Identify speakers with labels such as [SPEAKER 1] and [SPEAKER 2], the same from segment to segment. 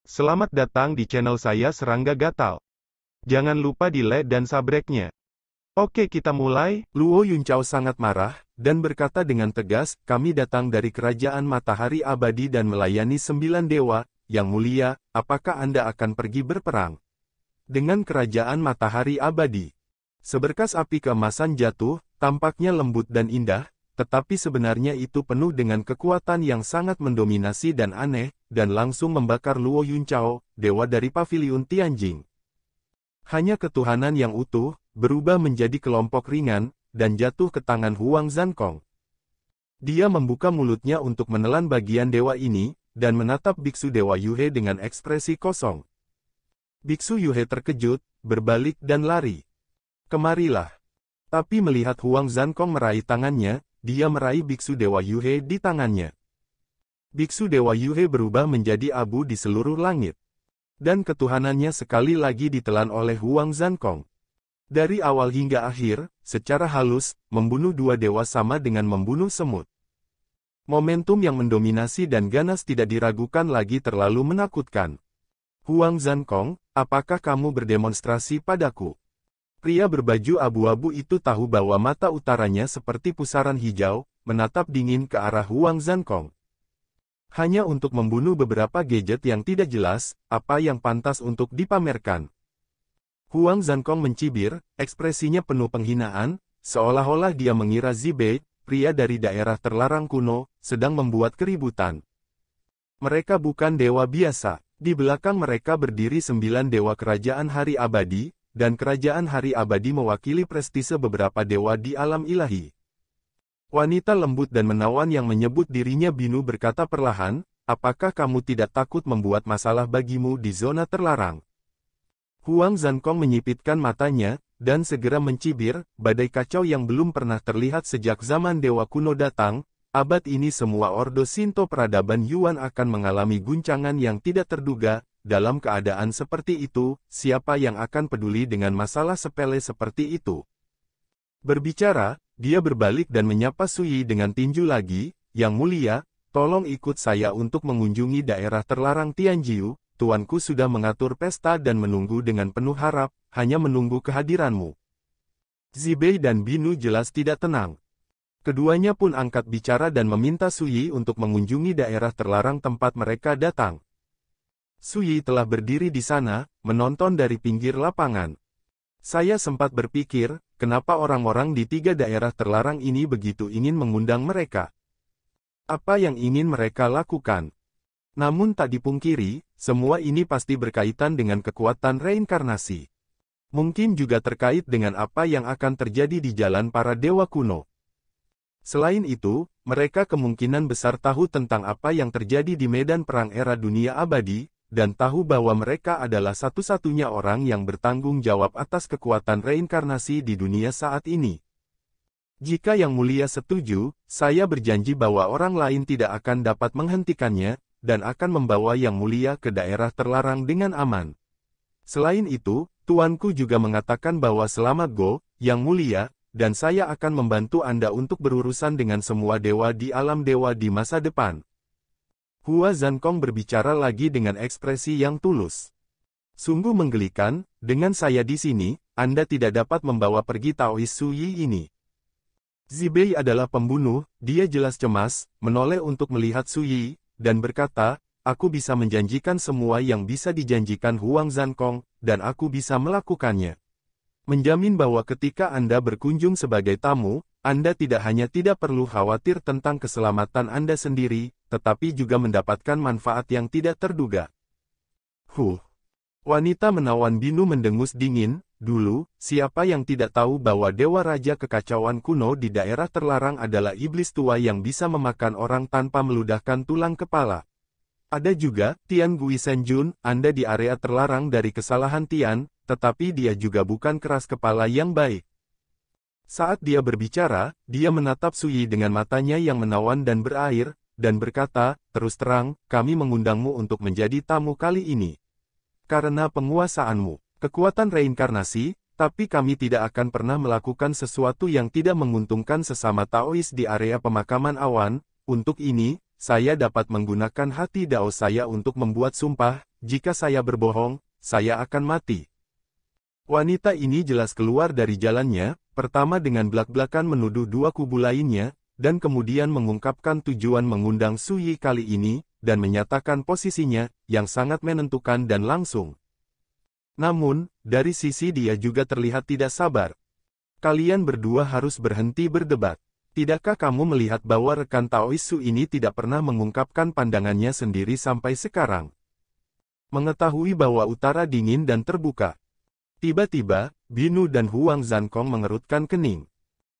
[SPEAKER 1] Selamat datang di channel saya Serangga Gatal. Jangan lupa di like dan subscribe-nya. Oke, kita mulai.
[SPEAKER 2] Luo Yuncao sangat marah, dan berkata dengan tegas, kami datang dari kerajaan matahari abadi dan melayani 9 dewa, yang mulia, apakah Anda akan pergi berperang dengan kerajaan matahari abadi? Seberkas api keemasan jatuh, tampaknya lembut dan indah, tetapi sebenarnya itu penuh dengan kekuatan yang sangat mendominasi dan aneh, dan langsung membakar Luo Yuncao, dewa dari paviliun Tianjing. Hanya ketuhanan yang utuh, berubah menjadi kelompok ringan, dan jatuh ke tangan Huang Zankong. Dia membuka mulutnya untuk menelan bagian dewa ini, dan menatap biksu Dewa Yuhe dengan ekspresi kosong. Biksu Yuhe terkejut, berbalik dan lari. Kemarilah. Tapi melihat Huang Zankong meraih tangannya, dia meraih biksu Dewa Yuhe di tangannya. Biksu Dewa Yuhe berubah menjadi abu di seluruh langit. Dan ketuhanannya sekali lagi ditelan oleh Huang Zankong. Dari awal hingga akhir, secara halus, membunuh dua dewa sama dengan membunuh semut. Momentum yang mendominasi dan ganas tidak diragukan lagi terlalu menakutkan. Huang Zankong, apakah kamu berdemonstrasi padaku? Pria berbaju abu-abu itu tahu bahwa mata utaranya seperti pusaran hijau, menatap dingin ke arah Huang Zankong. Hanya untuk membunuh beberapa gadget yang tidak jelas, apa yang pantas untuk dipamerkan. Huang Zankong mencibir, ekspresinya penuh penghinaan, seolah-olah dia mengira Zibei, pria dari daerah terlarang kuno, sedang membuat keributan. Mereka bukan dewa biasa. Di belakang mereka berdiri 9 dewa kerajaan hari abadi, dan kerajaan hari abadi mewakili prestise beberapa dewa di alam ilahi. Wanita lembut dan menawan yang menyebut dirinya Binu berkata perlahan, apakah kamu tidak takut membuat masalah bagimu di zona terlarang? Huang Zankong menyipitkan matanya, dan segera mencibir, badai kacau yang belum pernah terlihat sejak zaman dewa kuno datang, abad ini semua ordo Shinto peradaban Yuan akan mengalami guncangan yang tidak terduga. Dalam keadaan seperti itu, siapa yang akan peduli dengan masalah sepele seperti itu? Berbicara, dia berbalik dan menyapa Sui dengan tinju lagi, Yang mulia, tolong ikut saya untuk mengunjungi daerah terlarang Tianjiu, tuanku sudah mengatur pesta dan menunggu dengan penuh harap, hanya menunggu kehadiranmu. Zibei dan Binu jelas tidak tenang. Keduanya pun angkat bicara dan meminta Sui untuk mengunjungi daerah terlarang tempat mereka datang. Sui telah berdiri di sana, menonton dari pinggir lapangan. Saya sempat berpikir, kenapa orang-orang di 3 daerah terlarang ini begitu ingin mengundang mereka? Apa yang ingin mereka lakukan? Namun tak dipungkiri, semua ini pasti berkaitan dengan kekuatan reinkarnasi. Mungkin juga terkait dengan apa yang akan terjadi di jalan para dewa kuno. Selain itu, mereka kemungkinan besar tahu tentang apa yang terjadi di medan perang era dunia abadi, dan tahu bahwa mereka adalah satu-satunya orang yang bertanggung jawab atas kekuatan reinkarnasi di dunia saat ini. Jika Yang Mulia setuju, saya berjanji bahwa orang lain tidak akan dapat menghentikannya, dan akan membawa Yang Mulia ke daerah terlarang dengan aman. Selain itu, tuanku juga mengatakan bahwa selamat go, Yang Mulia, dan saya akan membantu Anda untuk berurusan dengan semua dewa di alam dewa di masa depan. Hua Zankong berbicara lagi dengan ekspresi yang tulus. Sungguh menggelikan, dengan saya di sini, Anda tidak dapat membawa pergi Taois Sui ini. Zibei adalah pembunuh, dia jelas cemas, menoleh untuk melihat Sui, dan berkata, aku bisa menjanjikan semua yang bisa dijanjikan Huang Zankong, dan aku bisa melakukannya. Menjamin bahwa ketika Anda berkunjung sebagai tamu, Anda tidak hanya tidak perlu khawatir tentang keselamatan Anda sendiri, tetapi juga mendapatkan manfaat yang tidak terduga. Wanita menawan Binu mendengus dingin, dulu, siapa yang tidak tahu bahwa Dewa Raja Kekacauan kuno di daerah terlarang adalah iblis tua yang bisa memakan orang tanpa meludahkan tulang kepala. Ada juga, Tian Gui Senjun, Anda di area terlarang dari kesalahan Tian, tetapi dia juga bukan keras kepala yang baik. Saat dia berbicara, dia menatap Sui dengan matanya yang menawan dan berair, dan berkata, terus terang, kami mengundangmu untuk menjadi tamu kali ini. Karena penguasaanmu, kekuatan reinkarnasi, tapi kami tidak akan pernah melakukan sesuatu yang tidak menguntungkan sesama Taois di area pemakaman awan. Untuk ini, saya dapat menggunakan hati Dao saya untuk membuat sumpah, jika saya berbohong, saya akan mati. Wanita ini jelas keluar dari jalannya, pertama dengan belak-belakan menuduh dua kubu lainnya, dan kemudian mengungkapkan tujuan mengundang Su Yi kali ini, dan menyatakan posisinya, yang sangat menentukan dan langsung. Namun, dari sisi dia juga terlihat tidak sabar. Kalian berdua harus berhenti berdebat. Tidakkah kamu melihat bahwa rekan Taois Su ini tidak pernah mengungkapkan pandangannya sendiri sampai sekarang? Mengetahui bahwa utara dingin dan terbuka. Tiba-tiba, Binu dan Huang Zankong mengerutkan kening.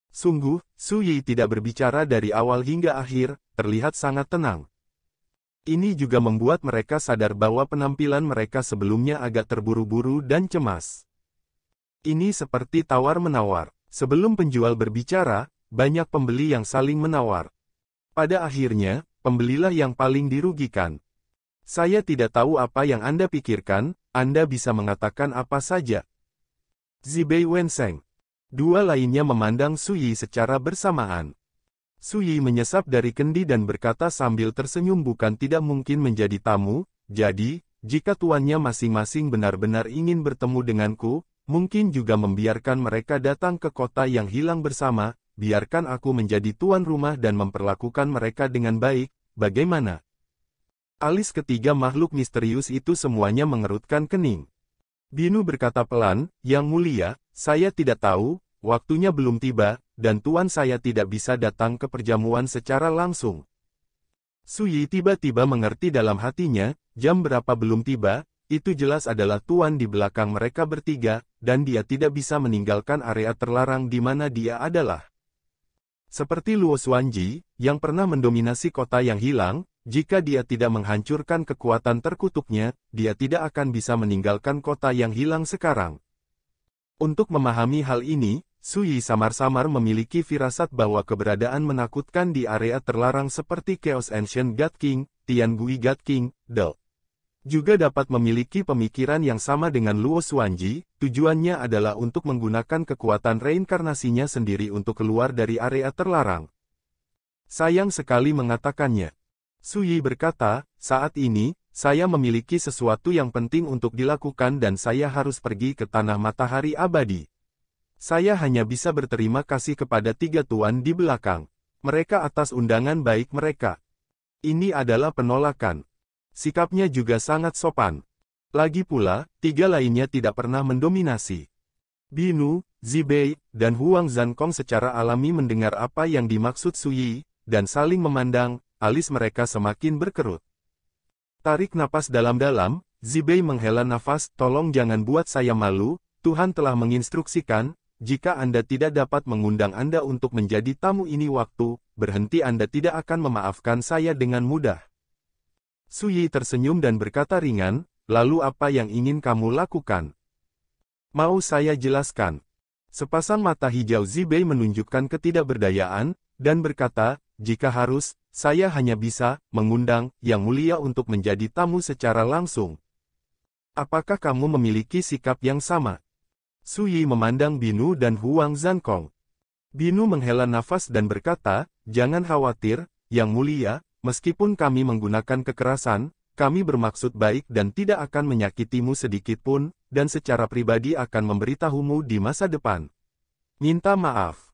[SPEAKER 2] Sungguh, Su Yi tidak berbicara dari awal hingga akhir, terlihat sangat tenang. Ini juga membuat mereka sadar bahwa penampilan mereka sebelumnya agak terburu-buru dan cemas. Ini seperti tawar-menawar. Sebelum penjual berbicara, banyak pembeli yang saling menawar. Pada akhirnya, pembelilah yang paling dirugikan. Saya tidak tahu apa yang Anda pikirkan, Anda bisa mengatakan apa saja. Zibei Wenseng. Dua lainnya memandang Su Yi secara bersamaan. Su Yi menyesap dari kendi dan berkata sambil tersenyum, bukan tidak mungkin menjadi tamu, jadi, jika tuannya masing-masing benar-benar ingin bertemu denganku, mungkin juga membiarkan mereka datang ke kota yang hilang bersama, biarkan aku menjadi tuan rumah dan memperlakukan mereka dengan baik, bagaimana? Alis ketiga makhluk misterius itu semuanya mengerutkan kening. Binu berkata pelan, Yang Mulia, saya tidak tahu, waktunya belum tiba, dan tuan saya tidak bisa datang ke perjamuan secara langsung. Su Yi tiba-tiba mengerti dalam hatinya, jam berapa belum tiba, itu jelas adalah tuan di belakang mereka bertiga, dan dia tidak bisa meninggalkan area terlarang di mana dia adalah. Seperti Luo Xuanji, yang pernah mendominasi kota yang hilang, jika dia tidak menghancurkan kekuatan terkutuknya, dia tidak akan bisa meninggalkan kota yang hilang sekarang. Untuk memahami hal ini, Su Yi samar-samar memiliki firasat bahwa keberadaan menakutkan di area terlarang seperti Chaos Ancient God King, Tiangui God King, Del. Juga dapat memiliki pemikiran yang sama dengan Luo Xuanji, tujuannya adalah untuk menggunakan kekuatan reinkarnasinya sendiri untuk keluar dari area terlarang. Sayang sekali mengatakannya. Su Yi berkata, saat ini, saya memiliki sesuatu yang penting untuk dilakukan dan saya harus pergi ke Tanah Matahari Abadi. Saya hanya bisa berterima kasih kepada tiga tuan di belakang. Mereka atas undangan baik mereka. Ini adalah penolakan. Sikapnya juga sangat sopan. Lagi pula, tiga lainnya tidak pernah mendominasi. Binu, Zibei, dan Huang Zankong secara alami mendengar apa yang dimaksud Su Yi, dan saling memandang, alis mereka semakin berkerut. Tarik napas dalam-dalam, Zibei menghela nafas, tolong jangan buat saya malu, Tuhan telah menginstruksikan, jika Anda tidak dapat mengundang Anda untuk menjadi tamu ini waktu, berhenti Anda tidak akan memaafkan saya dengan mudah. Su Yi tersenyum dan berkata ringan, lalu apa yang ingin kamu lakukan? Mau saya jelaskan? Sepasang mata hijau Zibei menunjukkan ketidakberdayaan, dan berkata, jika harus, saya hanya bisa mengundang Yang Mulia untuk menjadi tamu secara langsung. Apakah kamu memiliki sikap yang sama? Su Yi memandang Binu dan Huang Zankong. Binu menghela nafas dan berkata, jangan khawatir, Yang Mulia, meskipun kami menggunakan kekerasan, kami bermaksud baik dan tidak akan menyakitimu sedikitpun, dan secara pribadi akan memberitahumu di masa depan. Minta maaf.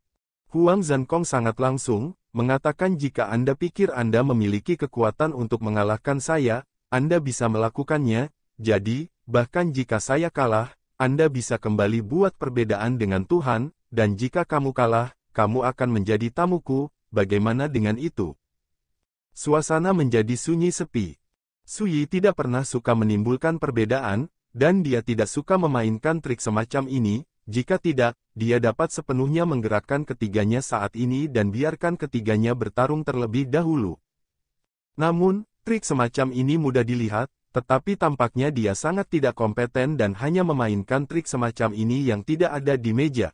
[SPEAKER 2] Huang Zankong sangat langsung, mengatakan jika Anda pikir Anda memiliki kekuatan untuk mengalahkan saya, Anda bisa melakukannya, jadi, bahkan jika saya kalah, Anda bisa kembali buat perbedaan dengan Tuhan, dan jika kamu kalah, kamu akan menjadi tamuku, bagaimana dengan itu? Suasana menjadi sunyi sepi. Su Yi tidak pernah suka menimbulkan perbedaan, dan dia tidak suka memainkan trik semacam ini, jika tidak, dia dapat sepenuhnya menggerakkan ketiganya saat ini dan biarkan ketiganya bertarung terlebih dahulu. Namun, trik semacam ini mudah dilihat, tetapi tampaknya dia sangat tidak kompeten dan hanya memainkan trik semacam ini yang tidak ada di meja.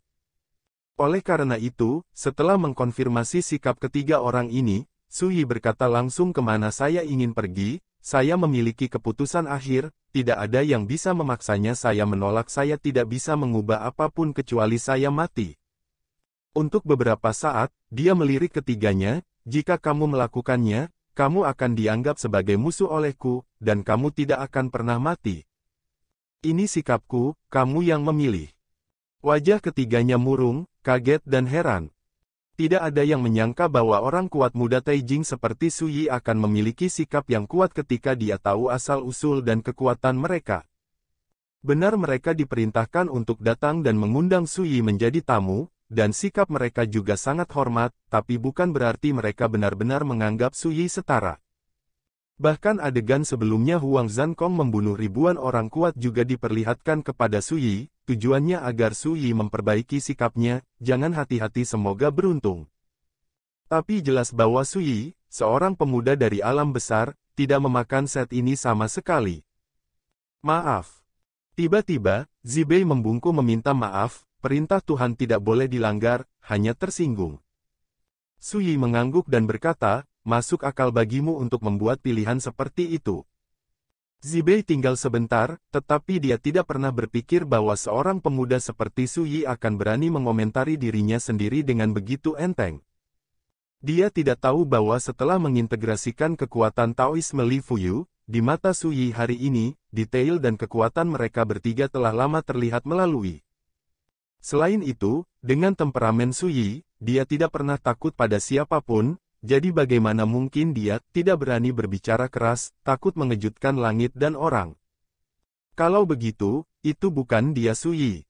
[SPEAKER 2] Oleh karena itu, setelah mengkonfirmasi sikap ketiga orang ini, Su Yi berkata langsung kemana saya ingin pergi, saya memiliki keputusan akhir, tidak ada yang bisa memaksanya saya menolak saya tidak bisa mengubah apapun kecuali saya mati. Untuk beberapa saat, dia melirik ketiganya, jika kamu melakukannya, kamu akan dianggap sebagai musuh olehku, dan kamu tidak akan pernah mati. Ini sikapku, kamu yang memilih. Wajah ketiganya murung, kaget dan heran. Tidak ada yang menyangka bahwa orang kuat muda Taijing seperti Su Yi akan memiliki sikap yang kuat ketika dia tahu asal-usul dan kekuatan mereka. Benar mereka diperintahkan untuk datang dan mengundang Su Yi menjadi tamu, dan sikap mereka juga sangat hormat, tapi bukan berarti mereka benar-benar menganggap Su Yi setara. Bahkan adegan sebelumnya Huang Zankong membunuh ribuan orang kuat juga diperlihatkan kepada Su Yi, tujuannya agar Su Yi memperbaiki sikapnya, jangan hati-hati semoga beruntung. Tapi jelas bahwa Su Yi, seorang pemuda dari alam besar, tidak memakan set ini sama sekali. Maaf. Tiba-tiba, Zibei membungkuk meminta maaf, perintah Tuhan tidak boleh dilanggar, hanya tersinggung. Su Yi mengangguk dan berkata, masuk akal bagimu untuk membuat pilihan seperti itu. Zibei tinggal sebentar, tetapi dia tidak pernah berpikir bahwa seorang pemuda seperti Su Yi akan berani mengomentari dirinya sendiri dengan begitu enteng. Dia tidak tahu bahwa setelah mengintegrasikan kekuatan Taoisme Li Fuyu, di mata Su Yi hari ini, detail dan kekuatan mereka bertiga telah lama terlihat melalui. Selain itu, dengan temperamen Su Yi, dia tidak pernah takut pada siapapun, jadi bagaimana mungkin dia tidak berani berbicara keras, takut mengejutkan langit dan orang. Kalau begitu, itu bukan dia Su Yi.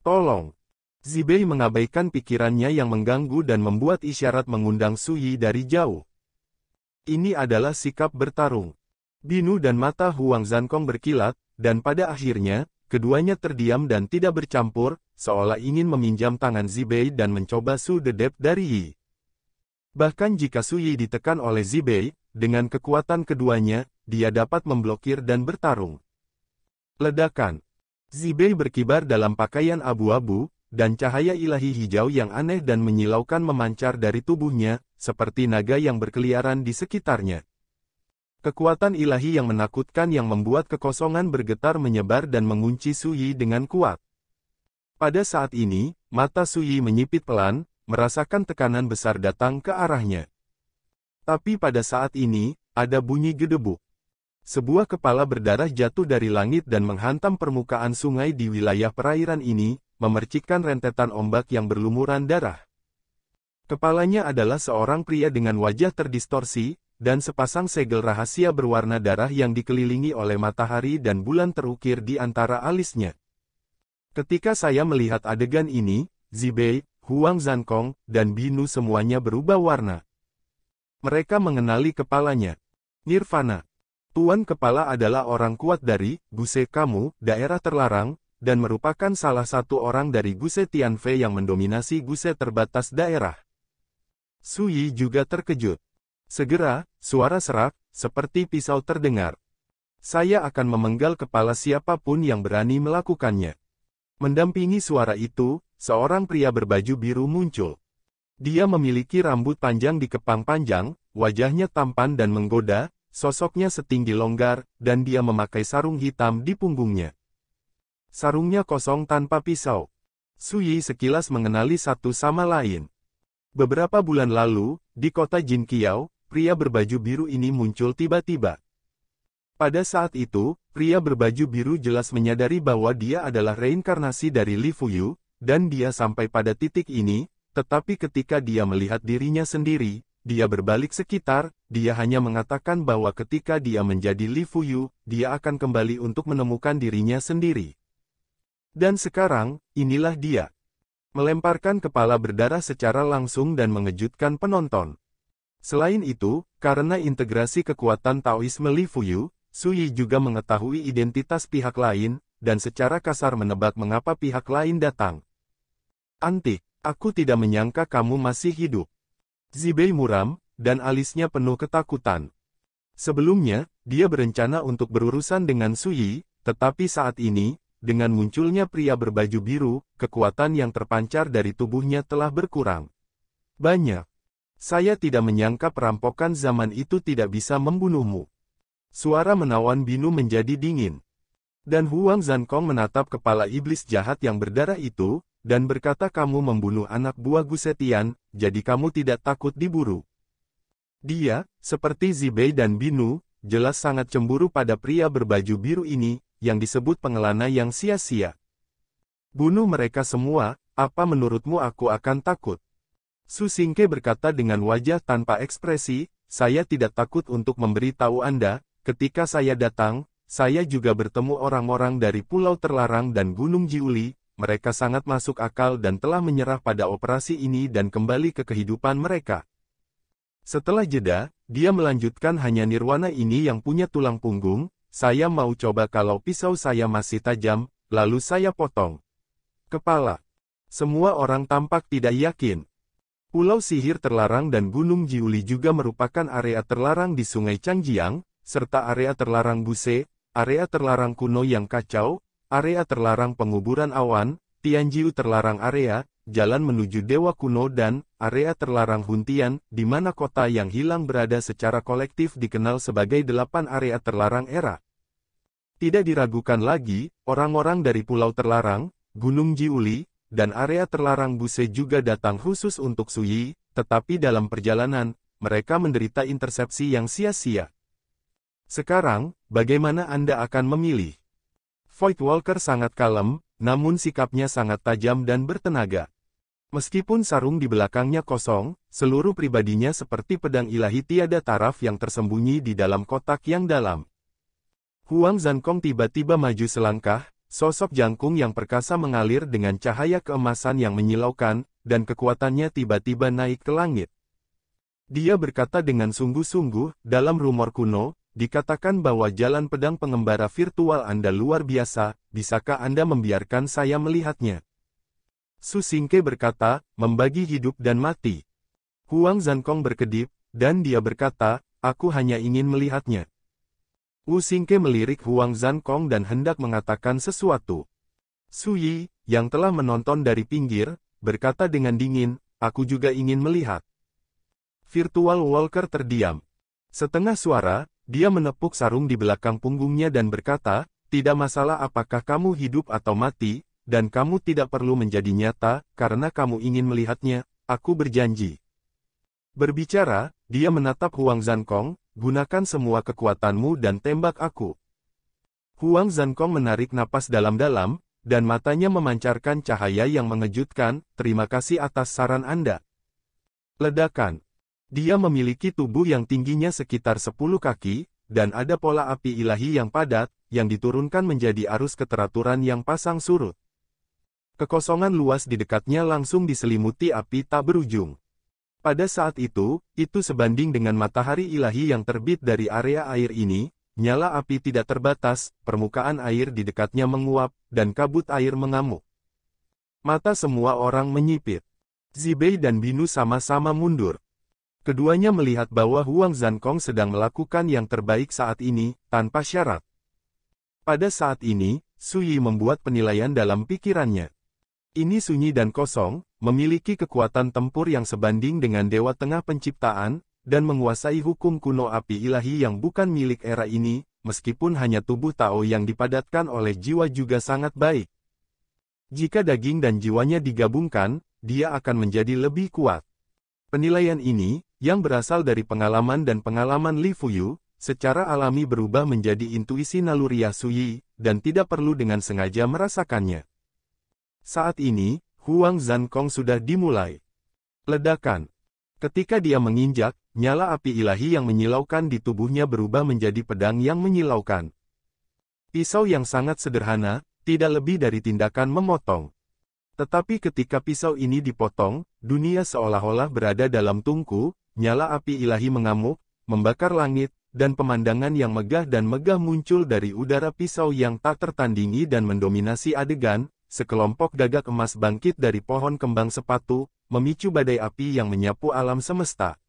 [SPEAKER 2] Tolong. Zibei mengabaikan pikirannya yang mengganggu dan membuat isyarat mengundang Su Yi dari jauh. Ini adalah sikap bertarung. Binu dan mata Huang Zankong berkilat, dan pada akhirnya, keduanya terdiam dan tidak bercampur, seolah ingin meminjam tangan Zibei dan mencoba Su Dedep dari Yi. Bahkan jika Su Yi ditekan oleh Zibei, dengan kekuatan keduanya, dia dapat memblokir dan bertarung. Ledakan. Zibei berkibar dalam pakaian abu-abu, dan cahaya ilahi hijau yang aneh dan menyilaukan memancar dari tubuhnya, seperti naga yang berkeliaran di sekitarnya. Kekuatan ilahi yang menakutkan yang membuat kekosongan bergetar menyebar dan mengunci Su Yi dengan kuat. Pada saat ini, mata Su Yi menyipit pelan, merasakan tekanan besar datang ke arahnya. Tapi pada saat ini, ada bunyi gedebuk. Sebuah kepala berdarah jatuh dari langit dan menghantam permukaan sungai di wilayah perairan ini, memercikkan rentetan ombak yang berlumuran darah. Kepalanya adalah seorang pria dengan wajah terdistorsi, dan sepasang segel rahasia berwarna darah yang dikelilingi oleh matahari dan bulan terukir di antara alisnya. Ketika saya melihat adegan ini, Zibei, Huang Zankong, dan Binu semuanya berubah warna. Mereka mengenali kepalanya. Nirvana. Tuan Kepala adalah orang kuat dari Guse Kamu, daerah terlarang, dan merupakan salah satu orang dari Guse Tianfei yang mendominasi Guse terbatas daerah. Su Yi juga terkejut. Segera, suara serak, seperti pisau terdengar. Saya akan memenggal kepala siapapun yang berani melakukannya. Mendampingi suara itu, seorang pria berbaju biru muncul. Dia memiliki rambut panjang dikepang panjang, wajahnya tampan dan menggoda, sosoknya setinggi longgar, dan dia memakai sarung hitam di punggungnya. Sarungnya kosong tanpa pisau. Su Yi sekilas mengenali satu sama lain. Beberapa bulan lalu, di kota Jinqiao, pria berbaju biru ini muncul tiba-tiba. Pada saat itu, pria berbaju biru jelas menyadari bahwa dia adalah reinkarnasi dari Li Fuyu, dan dia sampai pada titik ini, tetapi ketika dia melihat dirinya sendiri, dia berbalik sekitar, dia hanya mengatakan bahwa ketika dia menjadi Li Fuyu, dia akan kembali untuk menemukan dirinya sendiri. Dan sekarang, inilah dia. Melemparkan kepala berdarah secara langsung dan mengejutkan penonton. Selain itu, karena integrasi kekuatan Taoisme Li Fuyu, Su Yi juga mengetahui identitas pihak lain, dan secara kasar menebak mengapa pihak lain datang. Antik, aku tidak menyangka kamu masih hidup. Zibei muram, dan alisnya penuh ketakutan. Sebelumnya, dia berencana untuk berurusan dengan Su Yi, tetapi saat ini, dengan munculnya pria berbaju biru, kekuatan yang terpancar dari tubuhnya telah berkurang. Banyak. Saya tidak menyangka perampokan zaman itu tidak bisa membunuhmu. Suara menawan Binu menjadi dingin. Dan Huang Zankong menatap kepala iblis jahat yang berdarah itu, dan berkata kamu membunuh anak buah Guse Tian, jadi kamu tidak takut diburu. Dia, seperti Zibei dan Binu, jelas sangat cemburu pada pria berbaju biru ini, yang disebut pengelana yang sia-sia. Bunuh mereka semua, apa menurutmu aku akan takut? Su Xingke berkata dengan wajah tanpa ekspresi, saya tidak takut untuk memberitahu Anda, ketika saya datang, saya juga bertemu orang-orang dari Pulau Terlarang dan Gunung Jiuli, mereka sangat masuk akal dan telah menyerah pada operasi ini dan kembali ke kehidupan mereka. Setelah jeda, dia melanjutkan hanya nirwana ini yang punya tulang punggung, saya mau coba kalau pisau saya masih tajam, lalu saya potong kepala. Semua orang tampak tidak yakin. Pulau Sihir Terlarang dan Gunung Jiuli juga merupakan area terlarang di Sungai Changjiang, serta area terlarang Buse, area terlarang kuno yang kacau, area terlarang penguburan awan, Tianjiu terlarang area, jalan menuju Dewa Kuno dan area terlarang Huntian, di mana kota yang hilang berada secara kolektif dikenal sebagai 8 area terlarang era. Tidak diragukan lagi, orang-orang dari Pulau Terlarang, Gunung Jiuli, dan area terlarang Buse juga datang khusus untuk Su Yi, tetapi dalam perjalanan, mereka menderita intersepsi yang sia-sia. Sekarang, bagaimana Anda akan memilih? Void Walker sangat kalem, namun sikapnya sangat tajam dan bertenaga. Meskipun sarung di belakangnya kosong, seluruh pribadinya seperti pedang ilahi tiada taraf yang tersembunyi di dalam kotak yang dalam. Huang Zankong tiba-tiba maju selangkah, sosok jangkung yang perkasa mengalir dengan cahaya keemasan yang menyilaukan, dan kekuatannya tiba-tiba naik ke langit. Dia berkata dengan sungguh-sungguh, dalam rumor kuno, dikatakan bahwa jalan pedang pengembara virtual Anda luar biasa, bisakah Anda membiarkan saya melihatnya? Su Xingke berkata, membagi hidup dan mati. Huang Zankong berkedip, dan dia berkata, aku hanya ingin melihatnya. Wu Xingke melirik Huang Zankong dan hendak mengatakan sesuatu. Su Yi, yang telah menonton dari pinggir, berkata dengan dingin, aku juga ingin melihat. Virtual Walker terdiam. Setengah suara, dia menepuk sarung di belakang punggungnya dan berkata, tidak masalah apakah kamu hidup atau mati, dan kamu tidak perlu menjadi nyata, karena kamu ingin melihatnya, aku berjanji. Berbicara, dia menatap Huang Zankong, gunakan semua kekuatanmu dan tembak aku. Huang Zankong menarik napas dalam-dalam, dan matanya memancarkan cahaya yang mengejutkan, terima kasih atas saran Anda. Ledakan. Dia memiliki tubuh yang tingginya sekitar 10 kaki, dan ada pola api ilahi yang padat, yang diturunkan menjadi arus keteraturan yang pasang surut. Kekosongan luas di dekatnya langsung diselimuti api tak berujung. Pada saat itu sebanding dengan matahari ilahi yang terbit dari area air ini, nyala api tidak terbatas, permukaan air di dekatnya menguap, dan kabut air mengamuk. Mata semua orang menyipit. Zibei dan Binu sama-sama mundur. Keduanya melihat bahwa Huang Zankong sedang melakukan yang terbaik saat ini, tanpa syarat. Pada saat ini, Su Yi membuat penilaian dalam pikirannya. Ini sunyi dan kosong, memiliki kekuatan tempur yang sebanding dengan Dewa Tengah Penciptaan, dan menguasai hukum kuno api ilahi yang bukan milik era ini, meskipun hanya tubuh Tao yang dipadatkan oleh jiwa juga sangat baik. Jika daging dan jiwanya digabungkan, dia akan menjadi lebih kuat. Penilaian ini, yang berasal dari pengalaman dan pengalaman Li Fuyu, secara alami berubah menjadi intuisi naluriah Su Yi, dan tidak perlu dengan sengaja merasakannya. Saat ini, Huang Zankong sudah dimulai. Ledakan. Ketika dia menginjak, nyala api ilahi yang menyilaukan di tubuhnya berubah menjadi pedang yang menyilaukan. Pisau yang sangat sederhana, tidak lebih dari tindakan memotong. Tetapi ketika pisau ini dipotong, dunia seolah-olah berada dalam tungku, nyala api ilahi mengamuk, membakar langit, dan pemandangan yang megah dan megah muncul dari udara pisau yang tak tertandingi dan mendominasi adegan. Sekelompok gagak emas bangkit dari pohon kembang sepatu, memicu badai api yang menyapu alam semesta.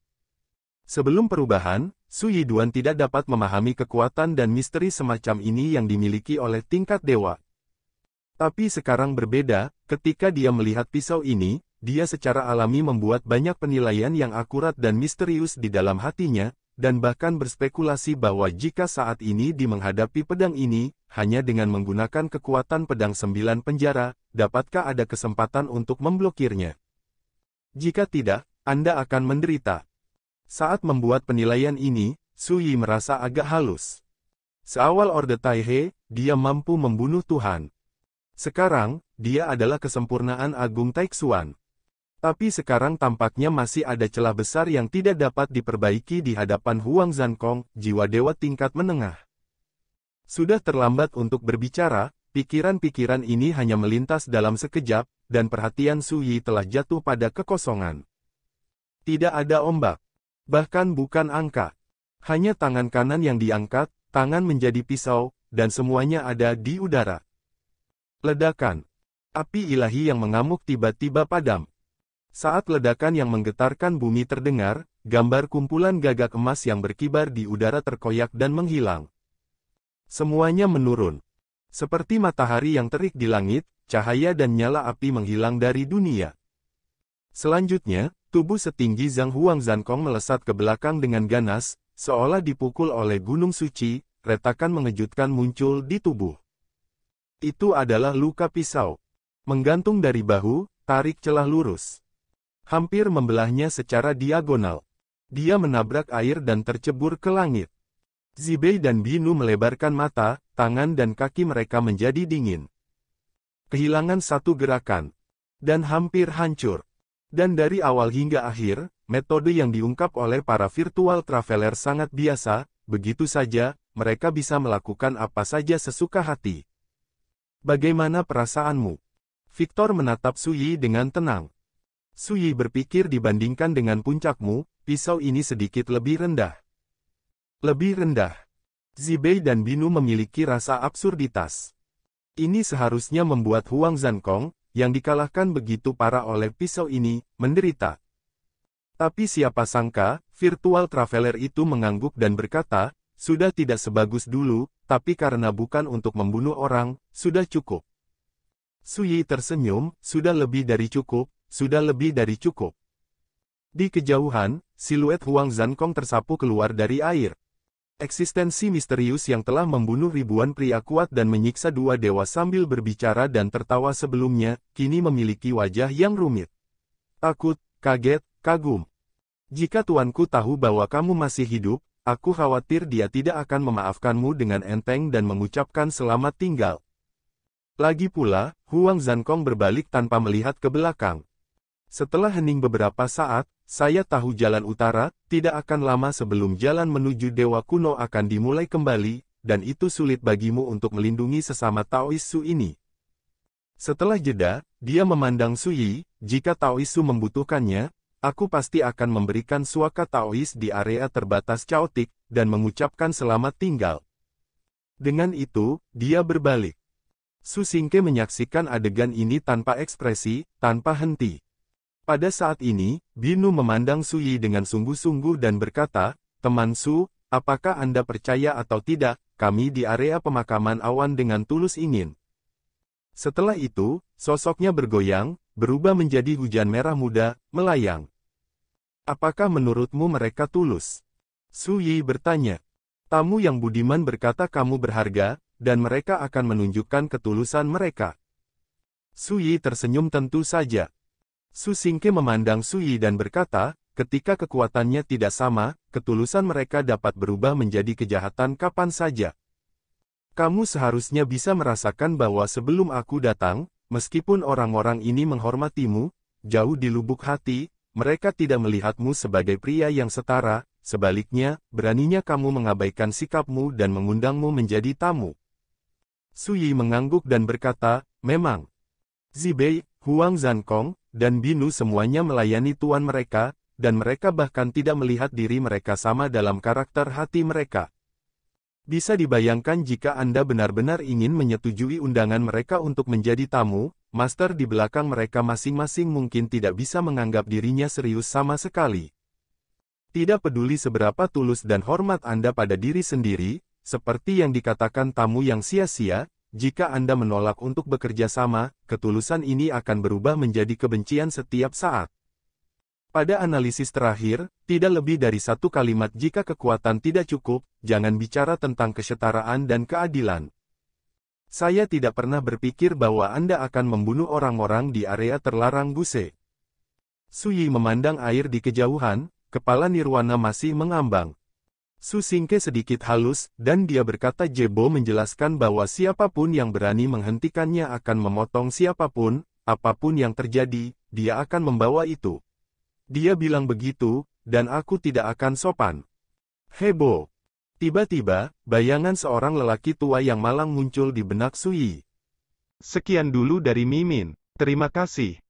[SPEAKER 2] Sebelum perubahan, Su Yiduan tidak dapat memahami kekuatan dan misteri semacam ini yang dimiliki oleh tingkat dewa. Tapi sekarang berbeda, ketika dia melihat pisau ini, dia secara alami membuat banyak penilaian yang akurat dan misterius di dalam hatinya, dan bahkan berspekulasi bahwa jika saat ini dia menghadapi pedang ini, hanya dengan menggunakan kekuatan pedang 9 penjara, dapatkah ada kesempatan untuk memblokirnya? Jika tidak, Anda akan menderita. Saat membuat penilaian ini, Su Yi merasa agak halus. Seawal Orde Taihe, dia mampu membunuh Tuhan. Sekarang, dia adalah kesempurnaan agung Taixuan. Tapi sekarang tampaknya masih ada celah besar yang tidak dapat diperbaiki di hadapan Huang Zankong, jiwa dewa tingkat menengah. Sudah terlambat untuk berbicara, pikiran-pikiran ini hanya melintas dalam sekejap, dan perhatian Su Yi telah jatuh pada kekosongan. Tidak ada ombak. Bahkan bukan angka. Hanya tangan kanan yang diangkat, tangan menjadi pisau, dan semuanya ada di udara. Ledakan. Api ilahi yang mengamuk tiba-tiba padam. Saat ledakan yang menggetarkan bumi terdengar, gambar kumpulan gagak emas yang berkibar di udara terkoyak dan menghilang. Semuanya menurun. Seperti matahari yang terik di langit, cahaya dan nyala api menghilang dari dunia. Selanjutnya, tubuh setinggi Zhang Huang Zankong melesat ke belakang dengan ganas, seolah dipukul oleh gunung suci, retakan mengejutkan muncul di tubuh. Itu adalah luka pisau. Menggantung dari bahu, tarik celah lurus. Hampir membelahnya secara diagonal. Dia menabrak air dan tercebur ke langit. Zibei dan Binu melebarkan mata, tangan dan kaki mereka menjadi dingin. Kehilangan satu gerakan. Dan hampir hancur. Dan dari awal hingga akhir, metode yang diungkap oleh para virtual traveler sangat biasa, begitu saja, mereka bisa melakukan apa saja sesuka hati. Bagaimana perasaanmu? Victor menatap Su Yi dengan tenang. Su Yi berpikir dibandingkan dengan puncakmu, pisau ini sedikit lebih rendah. Lebih rendah. Zibei dan Binu memiliki rasa absurditas. Ini seharusnya membuat Huang Zankong, yang dikalahkan begitu parah oleh pisau ini, menderita. Tapi siapa sangka, virtual traveler itu mengangguk dan berkata, sudah tidak sebagus dulu, tapi karena bukan untuk membunuh orang, sudah cukup. Su Yi tersenyum, sudah lebih dari cukup, sudah lebih dari cukup. Di kejauhan, siluet Huang Zankong tersapu keluar dari air. Eksistensi misterius yang telah membunuh ribuan pria kuat dan menyiksa dua dewa sambil berbicara dan tertawa sebelumnya, kini memiliki wajah yang rumit. Takut, kaget, kagum. Jika tuanku tahu bahwa kamu masih hidup, aku khawatir dia tidak akan memaafkanmu dengan enteng dan mengucapkan selamat tinggal. Lagi pula, Huang Zankong berbalik tanpa melihat ke belakang. Setelah hening beberapa saat, saya tahu jalan utara, tidak akan lama sebelum jalan menuju Dewa Kuno akan dimulai kembali, dan itu sulit bagimu untuk melindungi sesama Taois Su ini. Setelah jeda, dia memandang Su Yi, jika Taois Su membutuhkannya, aku pasti akan memberikan suaka Taois di area terbatas Chaotic, dan mengucapkan selamat tinggal. Dengan itu, dia berbalik. Su Xingke menyaksikan adegan ini tanpa ekspresi, tanpa henti. Pada saat ini, Binu memandang Su Yi dengan sungguh-sungguh dan berkata, teman Su, apakah Anda percaya atau tidak, kami di area pemakaman awan dengan tulus ingin. Setelah itu, sosoknya bergoyang, berubah menjadi hujan merah muda, melayang. Apakah menurutmu mereka tulus? Su Yi bertanya. Tamu yang budiman berkata kamu berharga, dan mereka akan menunjukkan ketulusan mereka. Su Yi tersenyum tentu saja. Su Xingke memandang Su Yi dan berkata, ketika kekuatannya tidak sama, ketulusan mereka dapat berubah menjadi kejahatan kapan saja. Kamu seharusnya bisa merasakan bahwa sebelum aku datang, meskipun orang-orang ini menghormatimu, jauh di lubuk hati, mereka tidak melihatmu sebagai pria yang setara, sebaliknya, beraninya kamu mengabaikan sikapmu dan mengundangmu menjadi tamu. Su Yi mengangguk dan berkata, memang. Zibei, Huang Zankong, dan Binu semuanya melayani tuan mereka, dan mereka bahkan tidak melihat diri mereka sama dalam karakter hati mereka. Bisa dibayangkan jika Anda benar-benar ingin menyetujui undangan mereka untuk menjadi tamu, master di belakang mereka masing-masing mungkin tidak bisa menganggap dirinya serius sama sekali. Tidak peduli seberapa tulus dan hormat Anda pada diri sendiri, seperti yang dikatakan tamu yang sia-sia, jika Anda menolak untuk bekerja sama, ketulusan ini akan berubah menjadi kebencian setiap saat. Pada analisis terakhir, tidak lebih dari satu kalimat jika kekuatan tidak cukup, jangan bicara tentang kesetaraan dan keadilan. Saya tidak pernah berpikir bahwa Anda akan membunuh orang-orang di area terlarang Guse. Su Yi memandang air di kejauhan, Kepala Nirwana masih mengambang. Su Xingke sedikit halus, dan dia berkata Jebo menjelaskan bahwa siapapun yang berani menghentikannya akan memotong siapapun, apapun yang terjadi, dia akan membawa itu. Dia bilang begitu, dan aku tidak akan sopan. Hebo. Tiba-tiba, bayangan seorang lelaki tua yang malang muncul di benak Sui.
[SPEAKER 1] Sekian dulu dari Mimin. Terima kasih.